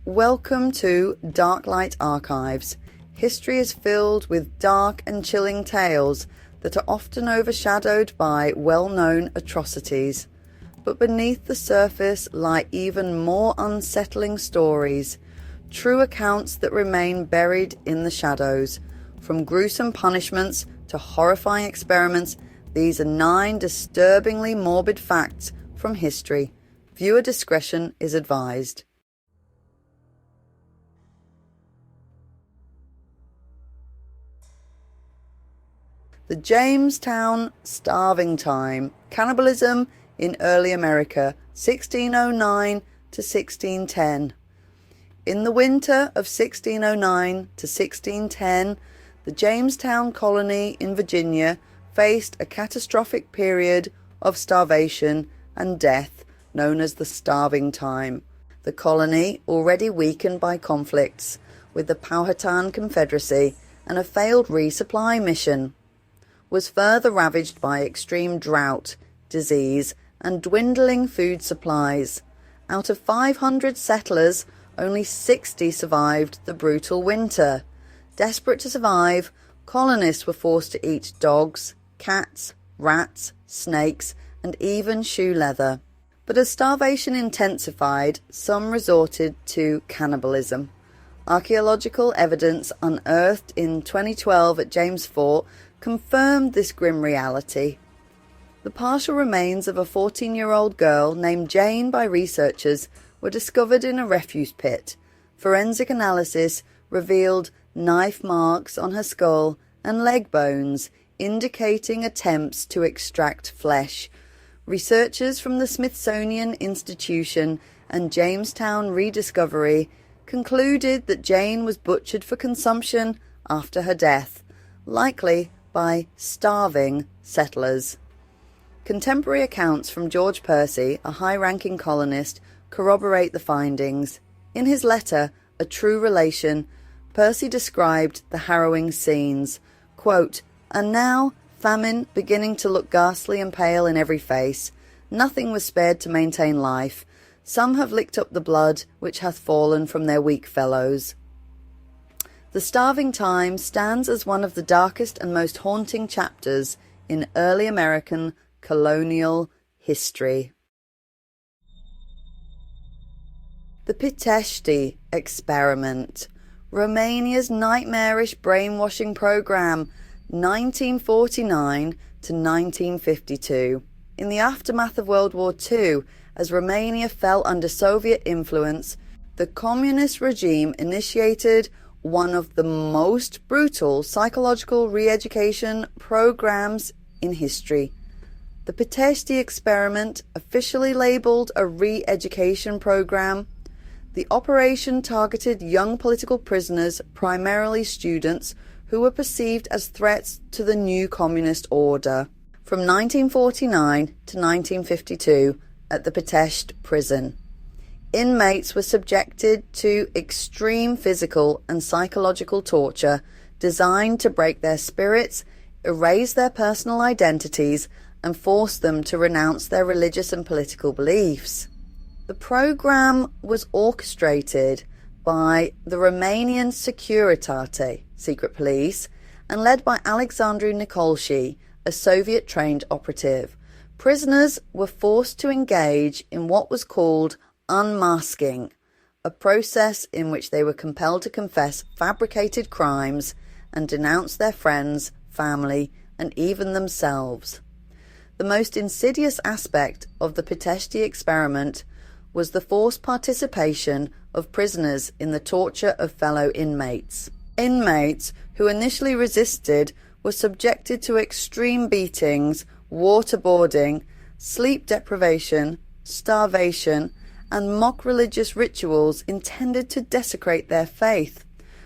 Welcome to Darklight Archives. History is filled with dark and chilling tales that are often overshadowed by well-known atrocities. But beneath the surface lie even more unsettling stories, true accounts that remain buried in the shadows. From gruesome punishments to horrifying experiments, these are 9 disturbingly morbid facts from history. Viewer discretion is advised. The Jamestown starving time, cannibalism in early America, 1609 to 1610. In the winter of 1609 to 1610, the Jamestown colony in Virginia faced a catastrophic period of starvation and death known as the starving time. The colony, already weakened by conflicts with the Powhatan Confederacy and a failed resupply mission, was further ravaged by extreme drought, disease, and dwindling food supplies. Out of 500 settlers, only 60 survived the brutal winter. Desperate to survive, colonists were forced to eat dogs, cats, rats, snakes, and even shoe leather. But as starvation intensified, some resorted to cannibalism. Archaeological evidence unearthed in 2012 at James Fort confirmed this grim reality. The partial remains of a 14-year-old girl named Jane by researchers were discovered in a refuse pit. Forensic analysis revealed knife marks on her skull and leg bones, indicating attempts to extract flesh. Researchers from the Smithsonian Institution and Jamestown Rediscovery concluded that Jane was butchered for consumption after her death, likely by starving settlers. Contemporary accounts from George Percy, a high-ranking colonist, corroborate the findings. In his letter, A True Relation, Percy described the harrowing scenes. Quote, "And now, famine beginning to look ghastly and pale in every face. Nothing was spared to maintain life. Some have licked up the blood which hath fallen from their weak fellows." The starving time stands as one of the darkest and most haunting chapters in early American colonial history. The Pitești experiment, Romania's nightmarish brainwashing program, 1949 to 1952. In the aftermath of World War II, as Romania fell under Soviet influence, the communist regime initiated one of the most brutal psychological re-education programs in history. The Pitești experiment, officially labelled a re-education program, the operation targeted young political prisoners, primarily students, who were perceived as threats to the new communist order. From 1949 to 1952, at the Pitești prison, inmates were subjected to extreme physical and psychological torture designed to break their spirits, erase their personal identities, and force them to renounce their religious and political beliefs. The program was orchestrated by the Romanian Securitate, secret police, and led by Alexander Spesivtsev, a Soviet-trained operative. Prisoners were forced to engage in what was called unmasking, a process in which they were compelled to confess fabricated crimes and denounce their friends, family, and even themselves. The most insidious aspect of the Pitești experiment was the forced participation of prisoners in the torture of fellow inmates. Inmates who initially resisted were subjected to extreme beatings, waterboarding, sleep deprivation, starvation, and mock religious rituals intended to desecrate their faith.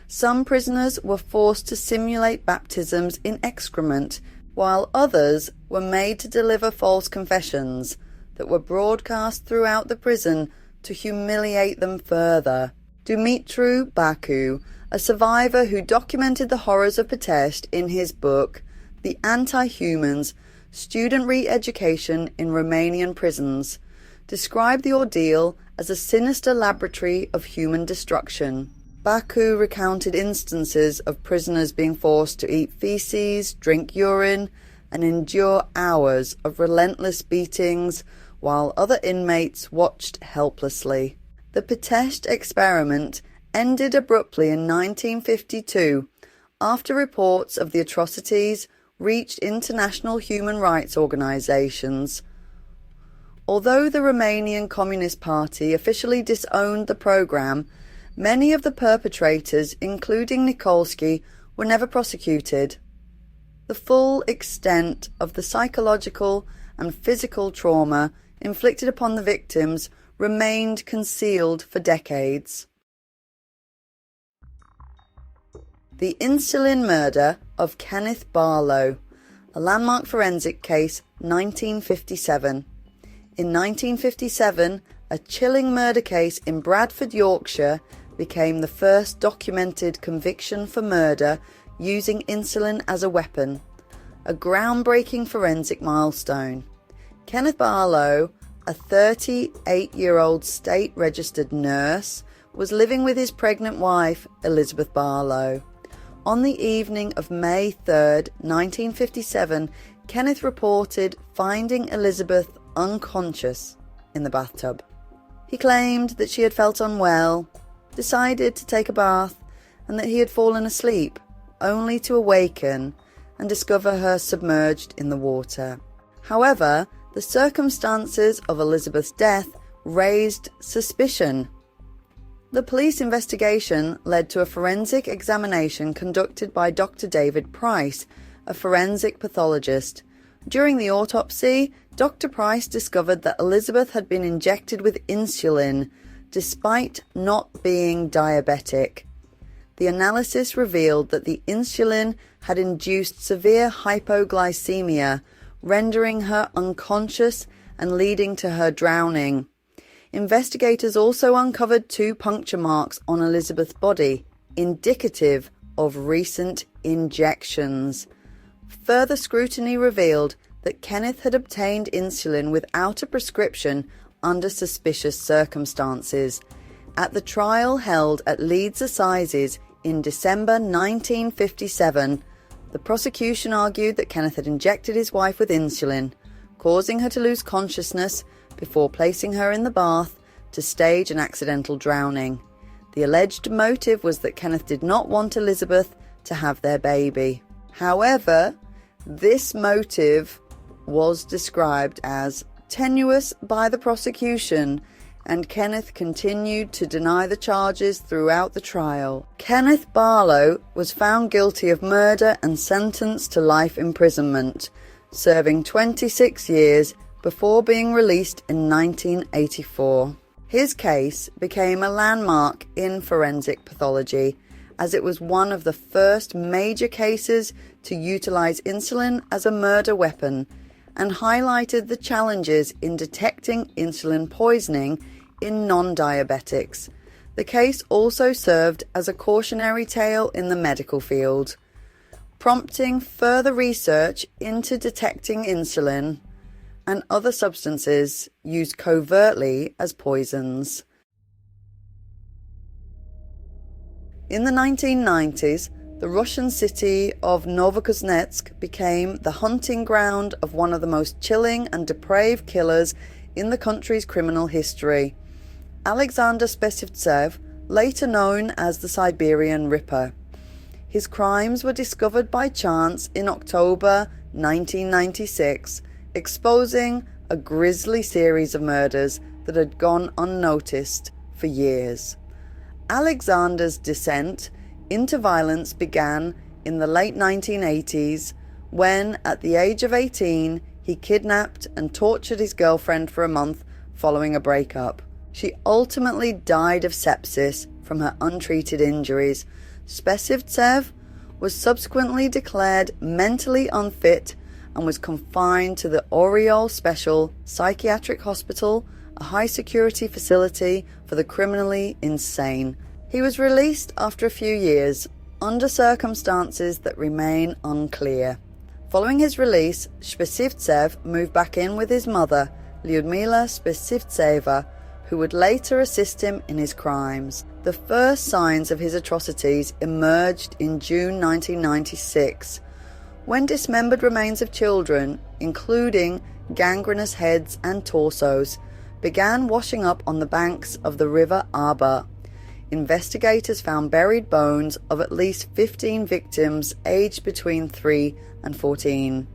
Some prisoners were forced to simulate baptisms in excrement, while others were made to deliver false confessions that were broadcast throughout the prison to humiliate them further. Dumitru Baku, a survivor who documented the horrors of Pitești in his book, The Anti-Humans, Student Re-Education in Romanian Prisons, described the ordeal as a sinister laboratory of human destruction. Baku recounted instances of prisoners being forced to eat feces, drink urine, and endure hours of relentless beatings while other inmates watched helplessly. The Pitești experiment ended abruptly in 1952 after reports of the atrocities reached international human rights organizations. Although the Romanian Communist Party officially disowned the program, many of the perpetrators, including Nikolsky, were never prosecuted. The full extent of the psychological and physical trauma inflicted upon the victims remained concealed for decades. The Insulin murder of Kenneth Barlow, a landmark forensic case, 1957. In 1957, a chilling murder case in Bradford, Yorkshire, became the first documented conviction for murder using insulin as a weapon, a groundbreaking forensic milestone. Kenneth Barlow, a 38-year-old state-registered nurse, was living with his pregnant wife, Elizabeth Barlow. On the evening of May 3rd, 1957, Kenneth reported finding Elizabeth unconscious in the bathtub. He claimed that she had felt unwell, decided to take a bath, and that he had fallen asleep, only to awaken and discover her submerged in the water. However, the circumstances of Elizabeth's death raised suspicion. The police investigation led to a forensic examination conducted by Dr. David Price, a forensic pathologist. During the autopsy, Dr. Price discovered that Elizabeth had been injected with insulin, despite not being diabetic. The analysis revealed that the insulin had induced severe hypoglycemia, rendering her unconscious and leading to her drowning. Investigators also uncovered 2 puncture marks on Elizabeth's body, indicative of recent injections. Further scrutiny revealed that Kenneth had obtained insulin without a prescription under suspicious circumstances. At the trial held at Leeds Assizes in December 1957, the prosecution argued that Kenneth had injected his wife with insulin, causing her to lose consciousness before placing her in the bath to stage an accidental drowning. The alleged motive was that Kenneth did not want Elizabeth to have their baby. However, this motive was described as tenuous by the prosecution, and Kenneth continued to deny the charges throughout the trial. Kenneth Barlow was found guilty of murder and sentenced to life imprisonment, serving 26 years before being released in 1984. His case became a landmark in forensic pathology, as it was one of the first major cases to utilize insulin as a murder weapon, and highlighted the challenges in detecting insulin poisoning in non-diabetics. The case also served as a cautionary tale in the medical field, prompting further research into detecting insulin and other substances used covertly as poisons. In the 1990s, the Russian city of Novokuznetsk became the hunting ground of one of the most chilling and depraved killers in the country's criminal history, Alexander Spesivtsev, later known as the Siberian Ripper. His crimes were discovered by chance in October 1996, exposing a grisly series of murders that had gone unnoticed for years. Alexander's descent into violence began in the late 1980s when, at the age of 18, he kidnapped and tortured his girlfriend for a month following a breakup. She ultimately died of sepsis from her untreated injuries. Spesivtsev was subsequently declared mentally unfit and was confined to the Oriol Special Psychiatric Hospital, a high-security facility for the criminally insane. He was released after a few years, under circumstances that remain unclear. Following his release, Spesivtsev moved back in with his mother, Lyudmila Spesivtseva, who would later assist him in his crimes. The first signs of his atrocities emerged in June 1996, when dismembered remains of children, including gangrenous heads and torsos, began washing up on the banks of the river Aber. Investigators found buried bones of at least 15 victims aged between 3 and 14.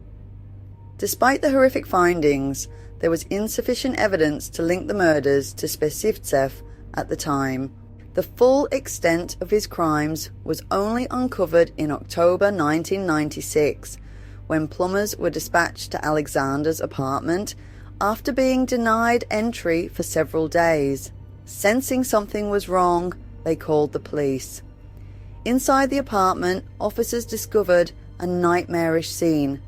Despite the horrific findings, there was insufficient evidence to link the murders to Spesivtsev at the time. The full extent of his crimes was only uncovered in October 1996, when plumbers were dispatched to Alexander's apartment after being denied entry for several days. Sensing something was wrong, they called the police. Inside the apartment, officers discovered a nightmarish scene: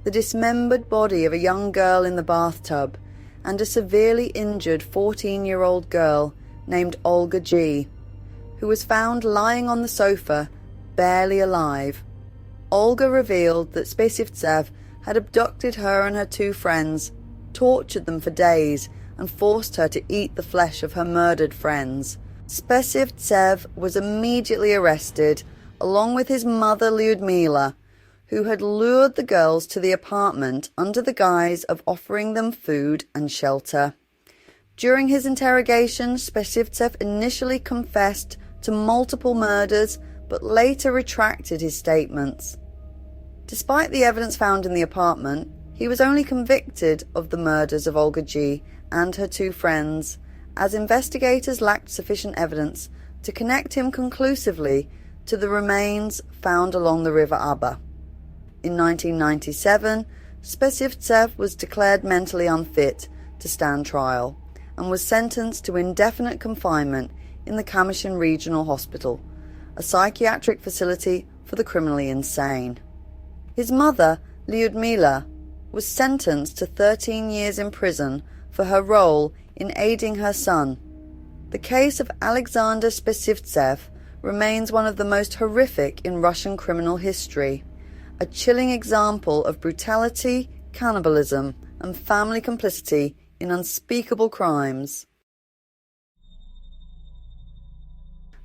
the dismembered body of a young girl in the bathtub and a severely injured 14-year-old girl named Olga G., who was found lying on the sofa, barely alive. Olga revealed that Spesivtsev had abducted her and her 2 friends, tortured them for days, and forced her to eat the flesh of her murdered friends. Spesivtsev was immediately arrested, along with his mother Lyudmila, who had lured the girls to the apartment under the guise of offering them food and shelter. During his interrogation, Spesivtsev initially confessed to multiple murders, but later retracted his statements. Despite the evidence found in the apartment, he was only convicted of the murders of Olga G. and her 2 friends, as investigators lacked sufficient evidence to connect him conclusively to the remains found along the river Aber. In 1997, Spesivtsev was declared mentally unfit to stand trial and was sentenced to indefinite confinement in the Cameroon Regional Hospital, a psychiatric facility for the criminally insane. His mother, Lyudmila, was sentenced to 13 years in prison for her role in aiding her son. The case of Alexander Spesivtsev remains one of the most horrific in Russian criminal history, a chilling example of brutality, cannibalism, and family complicity in unspeakable crimes.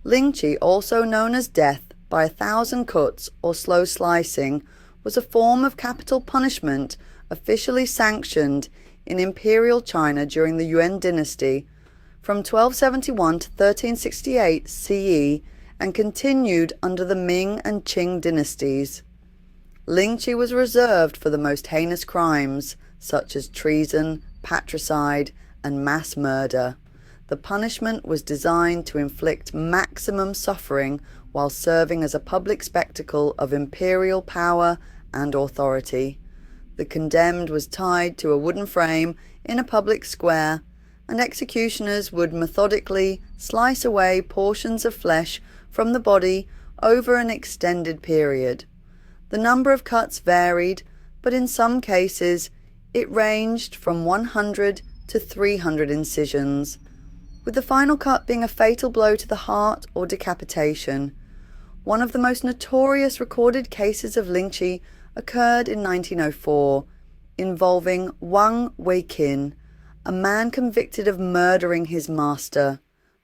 Lingchi, also known as death by 1,000 cuts or slow slicing, was a form of capital punishment officially sanctioned in Imperial China during the Yuan dynasty from 1271 to 1368 CE and continued under the Ming and Qing dynasties. Lingchi was reserved for the most heinous crimes, such as treason, patricide, and mass murder. The punishment was designed to inflict maximum suffering while serving as a public spectacle of imperial power and authority. The condemned was tied to a wooden frame in a public square, and executioners would methodically slice away portions of flesh from the body over an extended period. The number of cuts varied, but in some cases it ranged from 100 to 300 incisions, with the final cut being a fatal blow to the heart or decapitation. One of the most notorious recorded cases of Lingchi occurred in 1904, involving Wang Weiqin, a man convicted of murdering his master.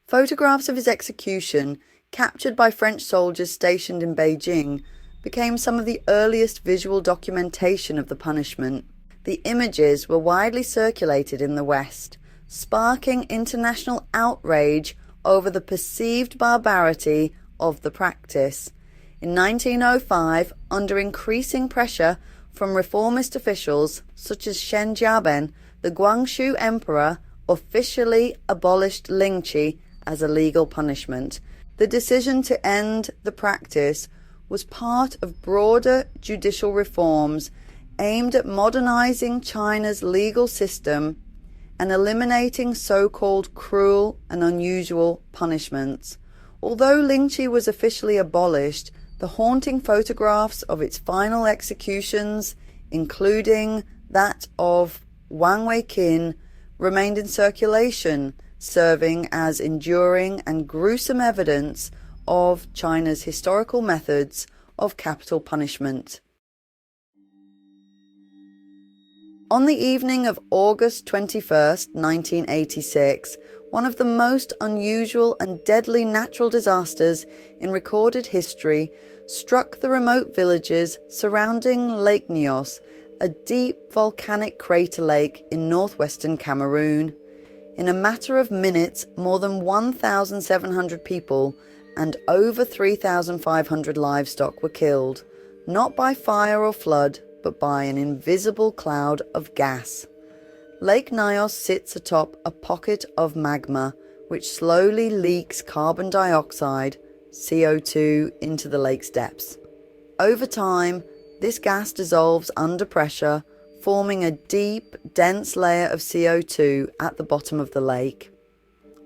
Photographs of his execution, captured by French soldiers stationed in Beijing, became some of the earliest visual documentation of the punishment. The images were widely circulated in the West, sparking international outrage over the perceived barbarity of the practice. In 1905, under increasing pressure from reformist officials such as Shen Jiaben, the Guangxu Emperor officially abolished Lingchi as a legal punishment. The decision to end the practice was part of broader judicial reforms aimed at modernizing China's legal system and eliminating so-called cruel and unusual punishments. Although Lingchi was officially abolished, the haunting photographs of its final executions, including that of Wang Weiqin, remained in circulation, serving as enduring and gruesome evidence of China's historical methods of capital punishment. On the evening of August 21st, 1986, one of the most unusual and deadly natural disasters in recorded history struck the remote villages surrounding Lake Nyos, a deep volcanic crater lake in northwestern Cameroon. In a matter of minutes, more than 1,700 people and over 3,500 livestock were killed, not by fire or flood, but by an invisible cloud of gas. Lake Nyos sits atop a pocket of magma, which slowly leaks carbon dioxide, CO2, into the lake's depths. Over time, this gas dissolves under pressure, forming a deep, dense layer of CO2 at the bottom of the lake.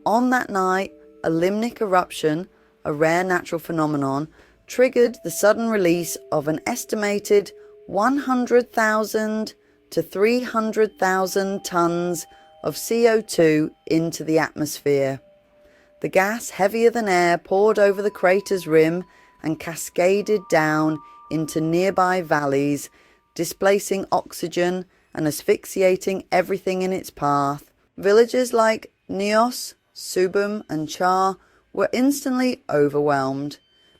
On that night, a limnic eruption, a rare natural phenomenon, triggered the sudden release of an estimated 100,000 to 300,000 tons of CO2 into the atmosphere. The gas, heavier than air, poured over the crater's rim and cascaded down into nearby valleys, displacing oxygen and asphyxiating everything in its path. Villages like Nyos, Subum and Char were instantly overwhelmed.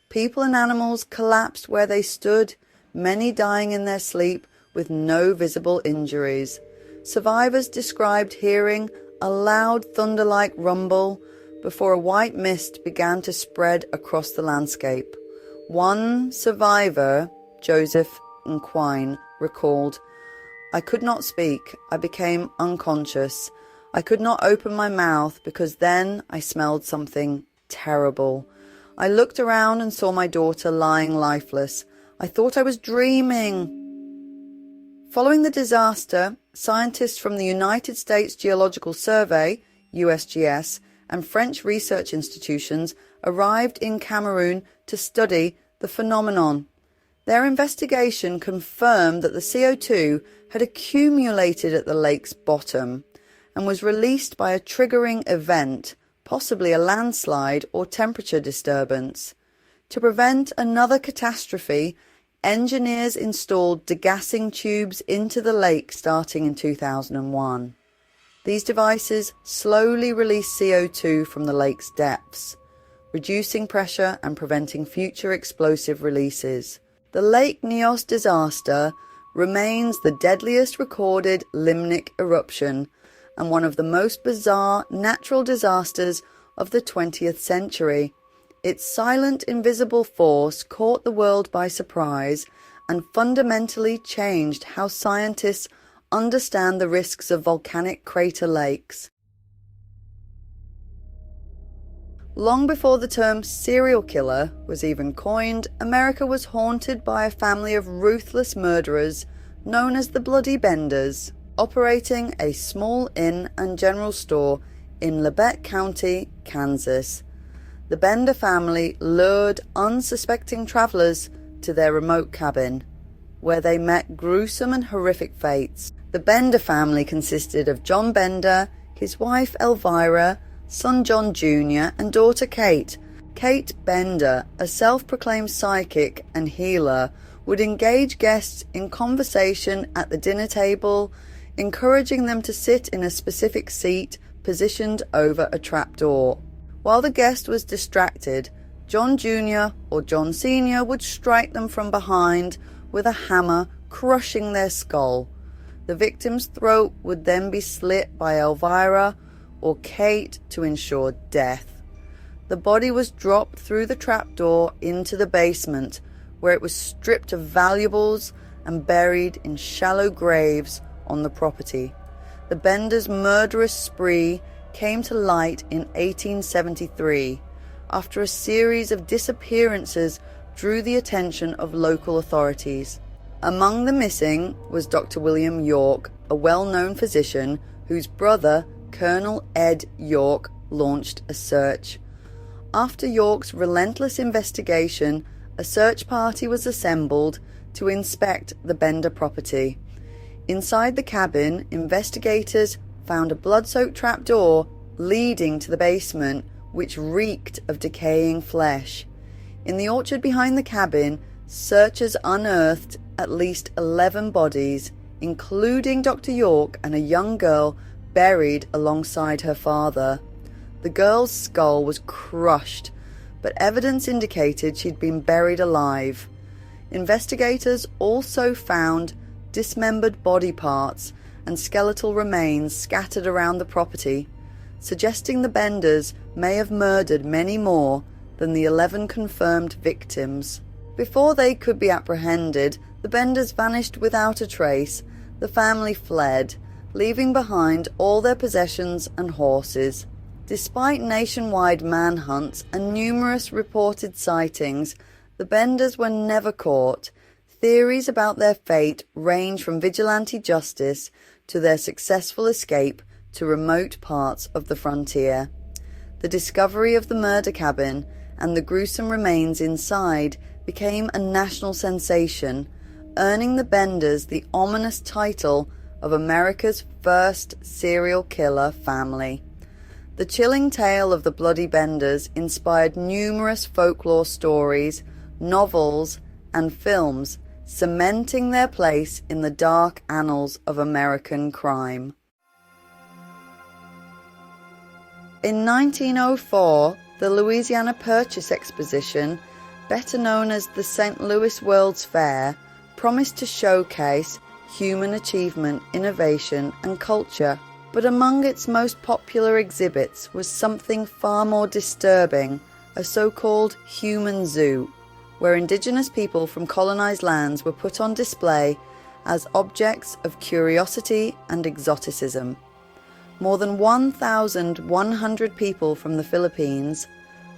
People and animals collapsed where they stood, many dying in their sleep with no visible injuries. Survivors described hearing a loud thunder-like rumble before a white mist began to spread across the landscape. One survivor, Joseph Nquine, recalled, "I could not speak. I became unconscious. I could not open my mouth because then I smelled something terrible. I looked around and saw my daughter lying lifeless. I thought I was dreaming." Following the disaster, scientists from the United States Geological Survey, USGS, and French research institutions arrived in Cameroon to study the phenomenon. Their investigation confirmed that the CO2 had accumulated at the lake's bottom and was released by a triggering event, possibly a landslide or temperature disturbance. To prevent another catastrophe, engineers installed degassing tubes into the lake starting in 2001. These devices slowly release CO2 from the lake's depths, reducing pressure and preventing future explosive releases. The Lake Nyos disaster remains the deadliest recorded limnic eruption and one of the most bizarre natural disasters of the 20th century. Its silent, invisible force caught the world by surprise and fundamentally changed how scientists understand the risks of volcanic crater lakes. Long before the term serial killer was even coined, America was haunted by a family of ruthless murderers known as the Bloody Benders, operating a small inn and general store in Labette County, Kansas. The Bender family lured unsuspecting travelers to their remote cabin, where they met gruesome and horrific fates. The Bender family consisted of John Bender, his wife Elvira, son John Jr., and daughter Kate. Kate Bender, a self-proclaimed psychic and healer, would engage guests in conversation at the dinner table, encouraging them to sit in a specific seat positioned over a trapdoor. While the guest was distracted, John Jr. or John Sr. would strike them from behind with a hammer, crushing their skull. The victim's throat would then be slit by Elvira or Kate to ensure death. The body was dropped through the trapdoor into the basement, where it was stripped of valuables and buried in shallow graves on the property. The Benders' murderous spree came to light in 1873 after a series of disappearances drew the attention of local authorities. Among the missing was Dr. William York, a well-known physician whose brother, Colonel Ed York, launched a search. After York's relentless investigation, a search party was assembled to inspect the Bender property. Inside the cabin, investigators found a blood-soaked trapdoor leading to the basement, which reeked of decaying flesh. In the orchard behind the cabin, searchers unearthed at least 11 bodies, including Dr. York and a young girl buried alongside her father. The girl's skull was crushed, but evidence indicated she'd been buried alive. Investigators also found dismembered body parts and skeletal remains scattered around the property, suggesting the Benders may have murdered many more than the 11 confirmed victims. Before they could be apprehended, the Benders vanished without a trace. The family fled, leaving behind all their possessions and horses. Despite nationwide manhunts and numerous reported sightings, the Benders were never caught. Theories about their fate range from vigilante justice to their successful escape to remote parts of the frontier. The discovery of the murder cabin and the gruesome remains inside became a national sensation, earning the Benders the ominous title of America's first serial killer family. The chilling tale of the Bloody Benders inspired numerous folklore stories, novels, and films, cementing their place in the dark annals of American crime. In 1904, the Louisiana Purchase Exposition, better known as the St. Louis World's Fair, promised to showcase human achievement, innovation, and culture. But among its most popular exhibits was something far more disturbing, a so-called human zoo, where indigenous people from colonized lands were put on display as objects of curiosity and exoticism. More than 1,100 people from the Philippines,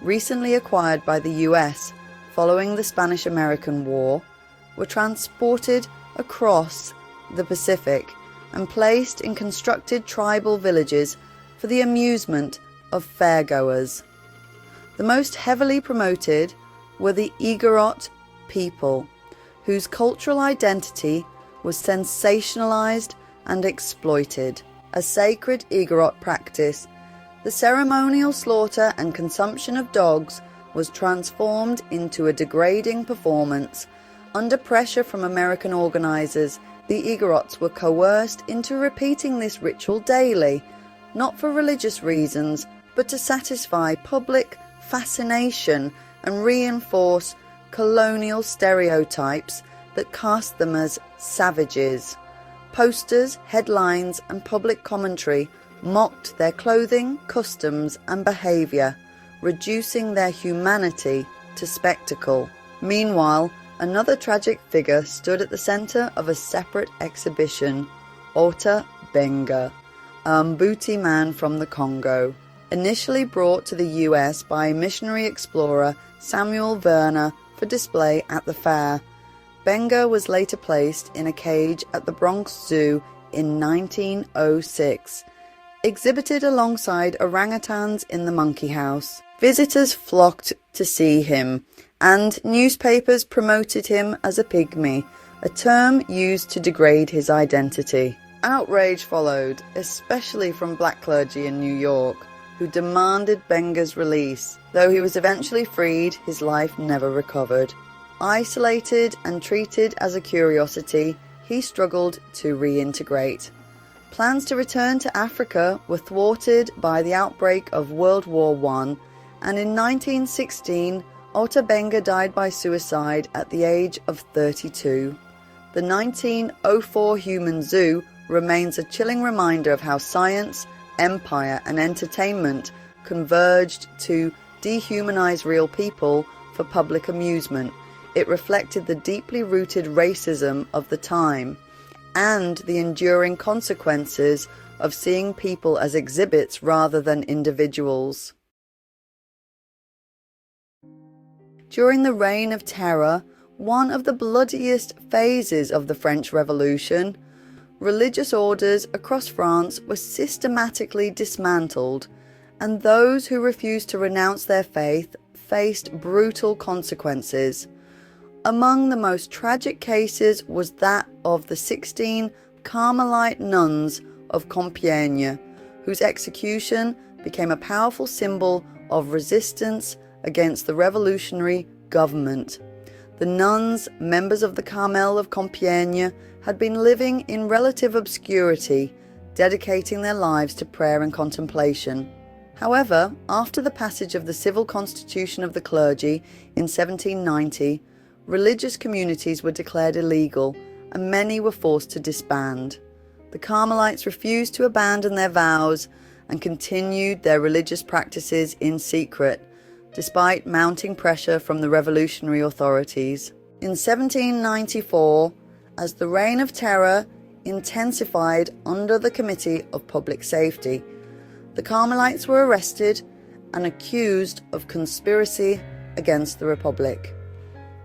recently acquired by the US following the Spanish-American War, were transported across the Pacific and placed in constructed tribal villages for the amusement of fairgoers. The most heavily promoted were the Igorot people, whose cultural identity was sensationalized and exploited. A sacred Igorot practice, the ceremonial slaughter and consumption of dogs was transformed into a degrading performance. Under pressure from American organizers, the Igorots were coerced into repeating this ritual daily, not for religious reasons, but to satisfy public fascination and reinforce colonial stereotypes that cast them as savages. Posters, headlines, and public commentary mocked their clothing, customs, and behavior, reducing their humanity to spectacle. Meanwhile, another tragic figure stood at the center of a separate exhibition, Ota Benga, a Mbuti man from the Congo. Initially brought to the US by missionary explorer Samuel Werner for display at the fair, Benga was later placed in a cage at the Bronx Zoo in 1906, exhibited alongside orangutans in the monkey house. Visitors flocked to see him, and newspapers promoted him as a pygmy, a term used to degrade his identity. Outrage followed, especially from black clergy in New York, who demanded Benga's release. Though he was eventually freed, his life never recovered. Isolated and treated as a curiosity, he struggled to reintegrate. Plans to return to Africa were thwarted by the outbreak of World War I, and in 1916, Ota Benga died by suicide at the age of 32. The 1904 Human Zoo remains a chilling reminder of how science, empire, and entertainment converged to dehumanize real people for public amusement. It reflected the deeply rooted racism of the time and the enduring consequences of seeing people as exhibits rather than individuals. During the Reign of Terror, one of the bloodiest phases of the French Revolution, religious orders across France were systematically dismantled, and those who refused to renounce their faith faced brutal consequences. Among the most tragic cases was that of the 16 Carmelite Nuns of Compiègne, whose execution became a powerful symbol of resistance against the revolutionary government. The nuns, members of the Carmel of Compiègne, had been living in relative obscurity, dedicating their lives to prayer and contemplation. However, after the passage of the Civil Constitution of the Clergy in 1790, religious communities were declared illegal and many were forced to disband. The Carmelites refused to abandon their vows and continued their religious practices in secret, despite mounting pressure from the revolutionary authorities. In 1794, as the Reign of Terror intensified under the Committee of Public Safety, the Carmelites were arrested and accused of conspiracy against the Republic.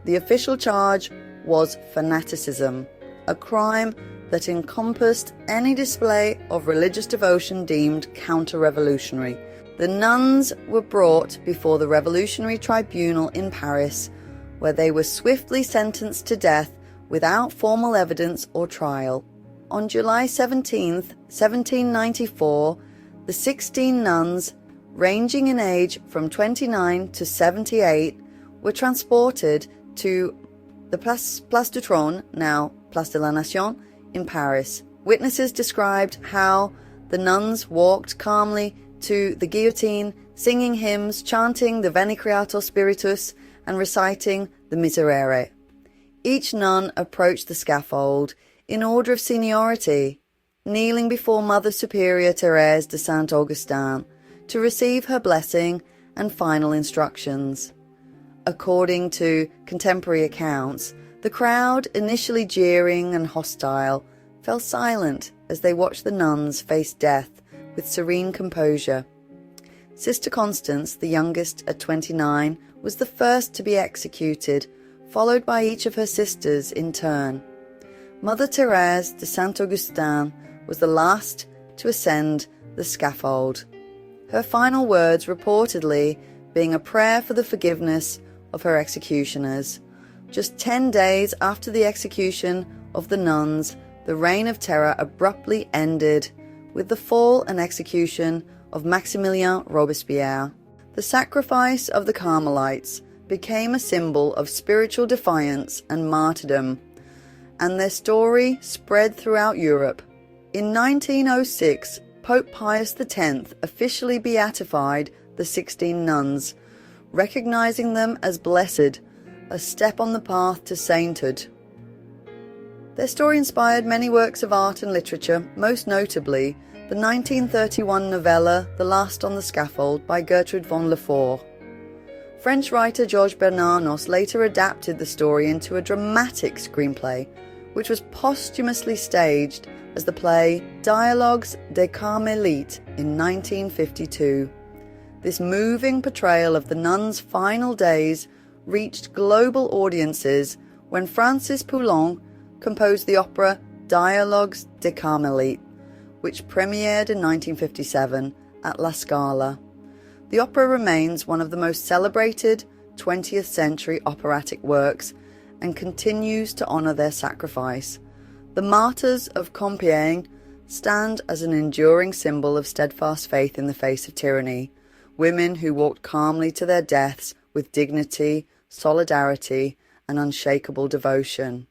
The official charge was fanaticism, a crime that encompassed any display of religious devotion deemed counter-revolutionary. The nuns were brought before the Revolutionary Tribunal in Paris, where they were swiftly sentenced to death without formal evidence or trial. On July 17, 1794, the 16 nuns, ranging in age from 29 to 78, were transported to the Place du Trône, now Place de la Nation, in Paris. Witnesses described how the nuns walked calmly to the guillotine, singing hymns, chanting the Veni Creator Spiritus, and reciting the Miserere. Each nun approached the scaffold in order of seniority, kneeling before Mother Superior Thérèse de Saint-Augustin to receive her blessing and final instructions. According to contemporary accounts, the crowd, initially jeering and hostile, fell silent as they watched the nuns face death with serene composure. Sister Constance, the youngest at 29, was the first to be executed, followed by each of her sisters in turn. Mother Thérèse de Saint-Augustin was the last to ascend the scaffold, her final words reportedly being a prayer for the forgiveness of her executioners. Just 10 days after the execution of the nuns, the Reign of Terror abruptly ended with the fall and execution of Maximilien Robespierre. The sacrifice of the Carmelites became a symbol of spiritual defiance and martyrdom, and their story spread throughout Europe. In 1906, Pope Pius X officially beatified the 16 nuns, recognizing them as blessed, a step on the path to sainthood. Their story inspired many works of art and literature, most notably the 1931 novella The Last on the Scaffold by Gertrude von Lefort. French writer Georges Bernanos later adapted the story into a dramatic screenplay, which was posthumously staged as the play Dialogues des Carmélites in 1952. This moving portrayal of the nuns' final days reached global audiences when Francis Poulenc composed the opera Dialogues des Carmélites, which premiered in 1957 at La Scala. The opera remains one of the most celebrated 20th century operatic works and continues to honour their sacrifice. The Martyrs of Compiègne stand as an enduring symbol of steadfast faith in the face of tyranny, women who walked calmly to their deaths with dignity, solidarity, and unshakable devotion.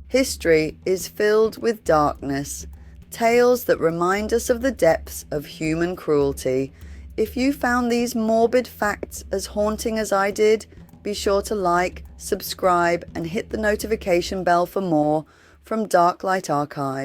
History is filled with darkness, tales that remind us of the depths of human cruelty. If you found these morbid facts as haunting as I did, be sure to like, subscribe, and hit the notification bell for more from Darklight Archives.